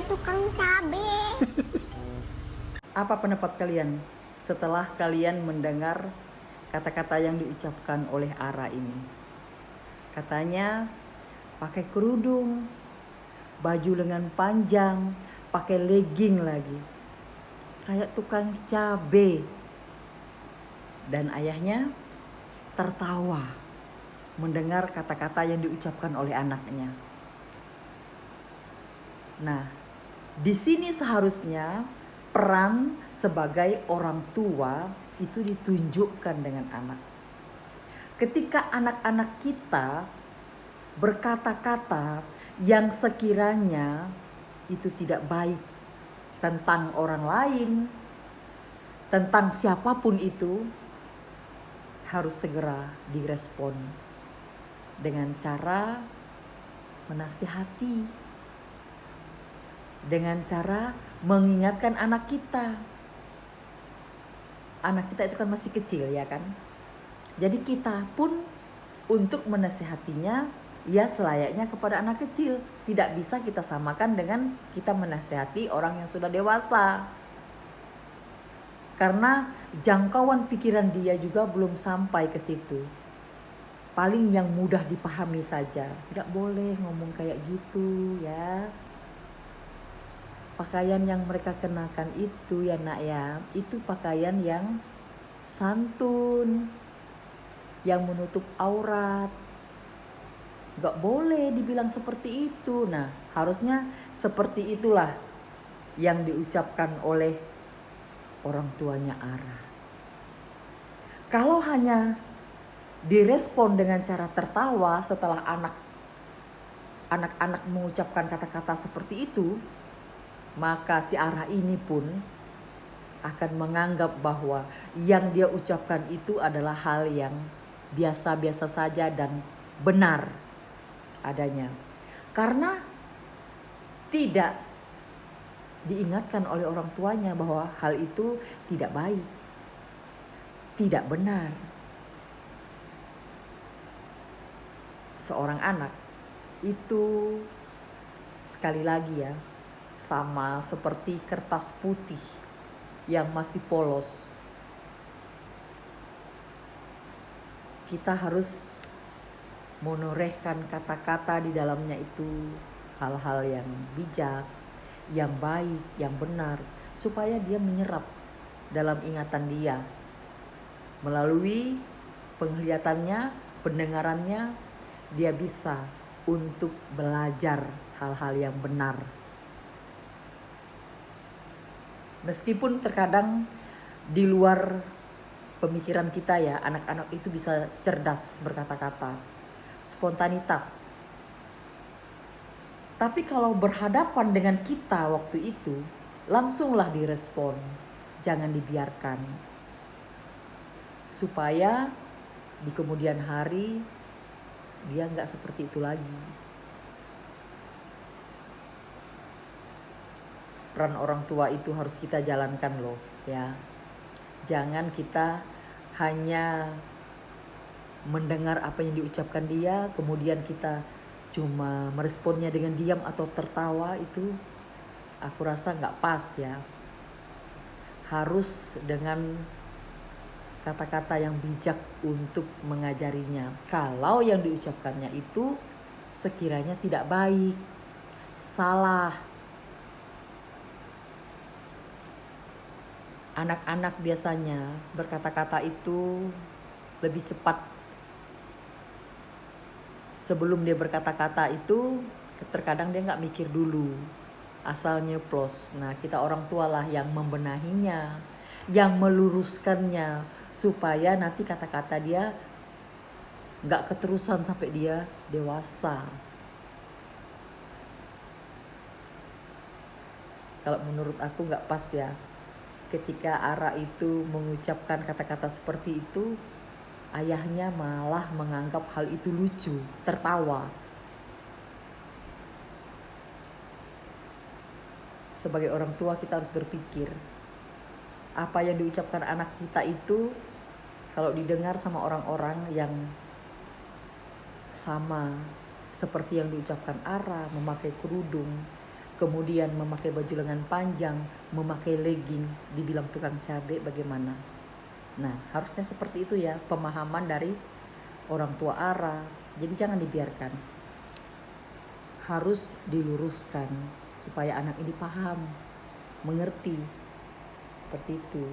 tukang cabe. Apa pendapat kalian setelah kalian mendengar kata-kata yang diucapkan oleh Ara ini? Katanya pakai kerudung, baju lengan panjang, pakai legging lagi, kayak tukang cabe. Dan ayahnya tertawa mendengar kata-kata yang diucapkan oleh anaknya. Nah, di sini seharusnya peran sebagai orang tua itu ditunjukkan dengan anak. Ketika anak-anak kita berkata-kata yang sekiranya itu tidak baik tentang orang lain, tentang siapapun itu, harus segera direspon dengan cara menasihati, dengan cara mengingatkan anak kita. Anak kita itu kan masih kecil ya kan. Jadi kita pun untuk menasihatinya ya selayaknya kepada anak kecil. Tidak bisa kita samakan dengan kita menasihati orang yang sudah dewasa. Karena jangkauan pikiran dia juga belum sampai ke situ. Paling yang mudah dipahami saja. Tidak boleh ngomong kayak gitu ya. Pakaian yang mereka kenakan itu ya nak ya, itu pakaian yang santun, yang menutup aurat. Gak boleh dibilang seperti itu. Nah, harusnya seperti itulah yang diucapkan oleh orang tuanya Ara. Kalau hanya direspon dengan cara tertawa setelah anak-anak mengucapkan kata-kata seperti itu, maka si Ara ini pun akan menganggap bahwa yang dia ucapkan itu adalah hal yang biasa-biasa saja dan benar adanya. Karena tidak diingatkan oleh orang tuanya bahwa hal itu tidak baik, tidak benar. Seorang anak itu sekali lagi ya, sama seperti kertas putih yang masih polos. Kita harus menorehkan kata-kata di dalamnya itu hal-hal yang bijak, yang baik, yang benar, supaya dia menyerap dalam ingatan dia. Melalui penglihatannya, pendengarannya, dia bisa untuk belajar hal-hal yang benar. Meskipun terkadang di luar pemikiran kita ya, anak-anak itu bisa cerdas berkata-kata, spontanitas. Tapi kalau berhadapan dengan kita waktu itu, langsunglah direspon, jangan dibiarkan. Supaya di kemudian hari dia nggak seperti itu lagi. Peran orang tua itu harus kita jalankan loh ya. Jangan kita hanya mendengar apa yang diucapkan dia, kemudian kita cuma meresponnya dengan diam atau tertawa. Itu aku rasa nggak pas ya. Harus dengan kata-kata yang bijak untuk mengajarinya. Kalau yang diucapkannya itu sekiranya tidak baik, salah. Anak-anak biasanya berkata-kata itu lebih cepat. Sebelum dia berkata-kata itu, terkadang dia nggak mikir dulu, asal nyeplos. Nah, kita orang tua lah yang membenahinya, yang meluruskannya, supaya nanti kata-kata dia nggak keterusan sampai dia dewasa. Kalau menurut aku nggak pas ya. Ketika Ara itu mengucapkan kata-kata seperti itu, ayahnya malah menganggap hal itu lucu, tertawa. Sebagai orang tua kita harus berpikir, apa yang diucapkan anak kita itu kalau didengar sama orang-orang yang sama seperti yang diucapkan Ara, memakai kerudung, kemudian memakai baju lengan panjang, memakai legging, dibilang tukang cabe bagaimana. Nah, harusnya seperti itu ya pemahaman dari orang tua Ara. Jadi jangan dibiarkan. Harus diluruskan supaya anak ini paham, mengerti. Seperti itu.